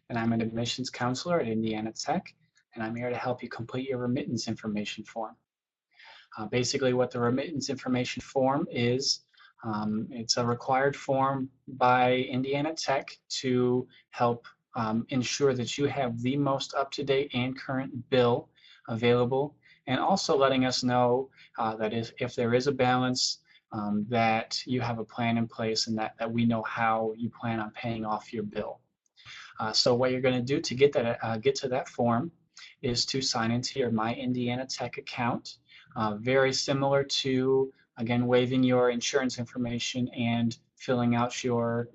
and I'm an admissions counselor at Indiana Tech, and I'm here to help you complete your remittance information form. Basically, what the remittance information form is, it's a required form by Indiana Tech to help ensure that you have the most up-to-date and current bill available, and also letting us know that if there is a balance, that you have a plan in place and that we know how you plan on paying off your bill. So what you're going to do to get to that form is to sign into your My Indiana Tech account, very similar to, again, waiving your insurance information and filling out your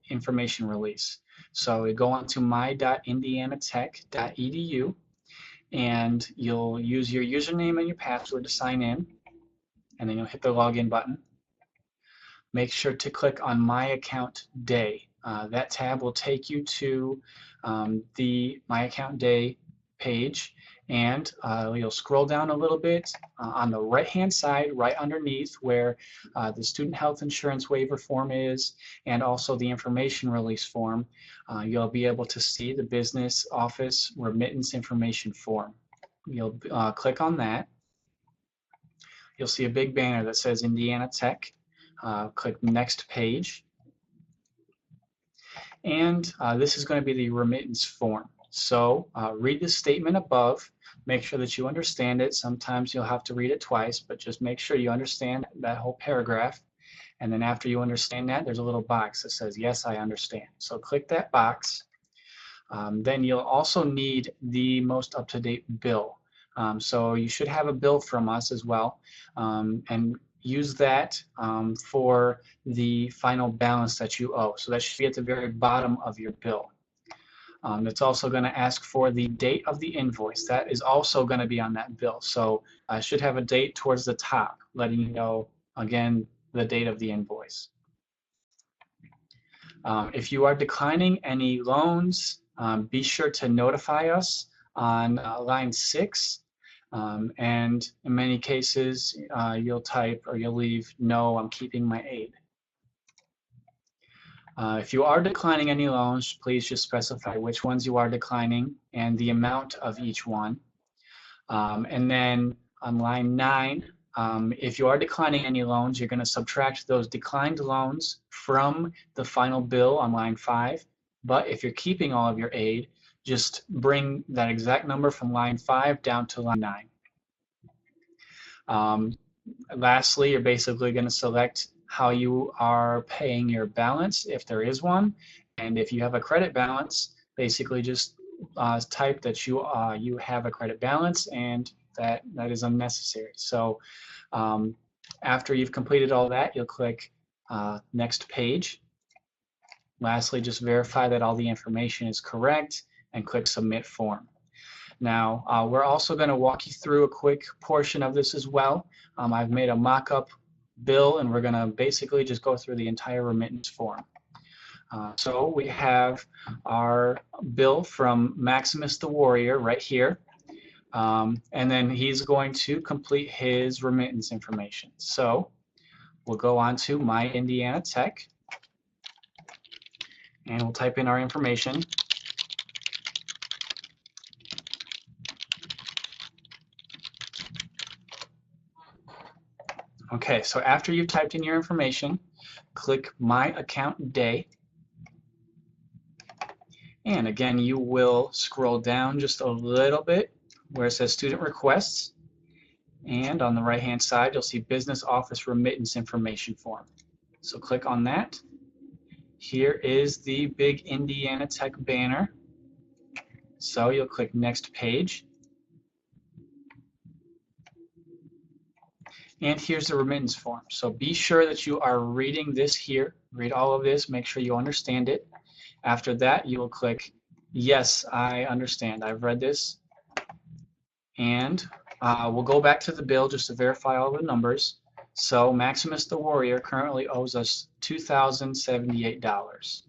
information release. So you go on to my.indianatech.edu, and you'll use your username and your password to sign in, and then you'll hit the login button. Make sure to click on My Account Day. That tab will take you to the My Account Day page, and you'll scroll down a little bit on the right hand side, right underneath where the student health insurance waiver form is, and also the information release form. You'll be able to see the business office remittance information form. You'll click on that. You'll see a big banner that says Indiana Tech. Click next page, and this is going to be the remittance form. So read the statement above, make sure that you understand it. Sometimes you'll have to read it twice, but just make sure you understand that whole paragraph. And then after you understand that, there's a little box that says, yes, I understand. So click that box. Then you'll also need the most up-to-date bill. So you should have a bill from us as well, and use that for the final balance that you owe. So that should be at the very bottom of your bill. It's also going to ask for the date of the invoice. That is also going to be on that bill. So I should have a date towards the top, letting you know, again, the date of the invoice. If you are declining any loans, be sure to notify us on line 6. And in many cases, you'll type or you'll leave, no, I'm keeping my aid. If you are declining any loans, please just specify which ones you are declining and the amount of each one. And then on line 9, if you are declining any loans, you're going to subtract those declined loans from the final bill on line 5. But if you're keeping all of your aid, just bring that exact number from line 5 down to line 9. Lastly, you're basically going to select how you are paying your balance, if there is one, and if you have a credit balance, basically just type that you have a credit balance, and that is unnecessary. So after you've completed all that, you'll click next page. Lastly, just verify that all the information is correct and click submit form. Now, we're also going to walk you through a quick portion of this as well. I've made a mock-up bill, and we're going to basically just go through the entire remittance form. So we have our bill from Maximus the Warrior right here, and then he's going to complete his remittance information. So we'll go on to My Indiana Tech, and we'll type in our information. Okay, so after you've typed in your information, click My Account Day. And again, you will scroll down just a little bit where it says Student Requests. And on the right-hand side, you'll see Business Office Remittance Information Form. So click on that. Here is the big Indiana Tech banner. So you'll click Next Page. And here's the remittance form. So be sure that you are reading this here. Read all of this. Make sure you understand it. After that, you will click Yes, I understand. I've read this. And we'll go back to the bill just to verify all the numbers. So Maximus the Warrior currently owes us $2,078.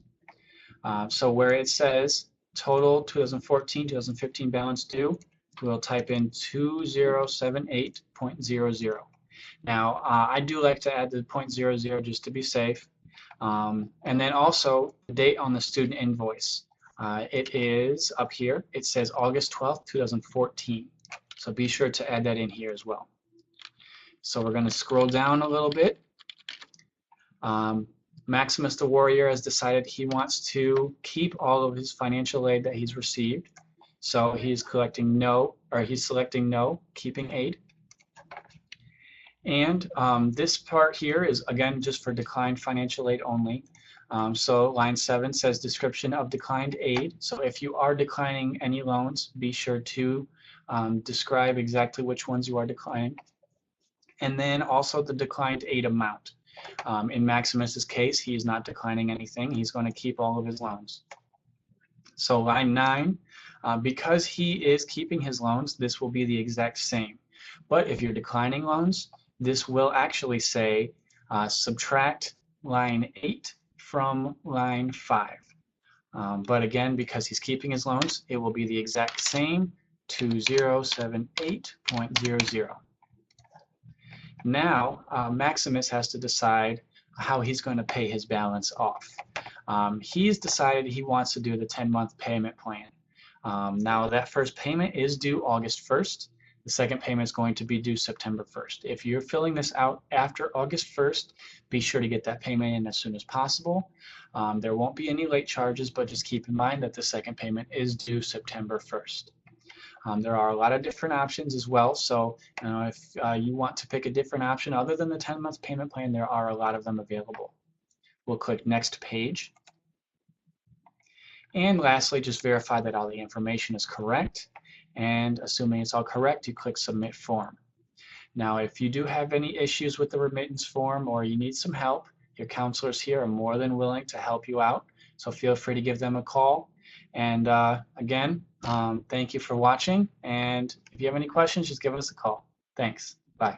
So where it says total 2014-2015 balance due, we'll type in 2078.00. Now, I do like to add the 0.00 just to be safe. And then also the date on the student invoice. It is up here. It says August 12th, 2014. So be sure to add that in here as well. So we're going to scroll down a little bit. Maximus the Warrior has decided he wants to keep all of his financial aid that he's received. So he's collecting no, or he's selecting no, keeping aid. And this part here is, again, just for declined financial aid only. So line 7 says description of declined aid. So if you are declining any loans, be sure to describe exactly which ones you are declining. And then also the declined aid amount. In Maximus's case, he is not declining anything. He's going to keep all of his loans. So line 9, because he is keeping his loans, this will be the exact same. But if you're declining loans, this will actually say subtract line 8 from line 5. But again, because he's keeping his loans, it will be the exact same, 2078.00. Now, Maximus has to decide how he's going to pay his balance off. He's decided he wants to do the 10-month payment plan. Now, that first payment is due August 1st. The second payment is going to be due September 1st. If you're filling this out after August 1st, be sure to get that payment in as soon as possible. There won't be any late charges, but just keep in mind that the second payment is due September 1st. There are a lot of different options as well, so if you want to pick a different option other than the 10-month payment plan, there are a lot of them available. We'll click Next Page. And lastly, just verify that all the information is correct. And assuming it's all correct, you click Submit Form. Now, if you do have any issues with the remittance form or you need some help, your counselors here are more than willing to help you out. So feel free to give them a call. And again, thank you for watching. And if you have any questions, just give us a call. Thanks. Bye.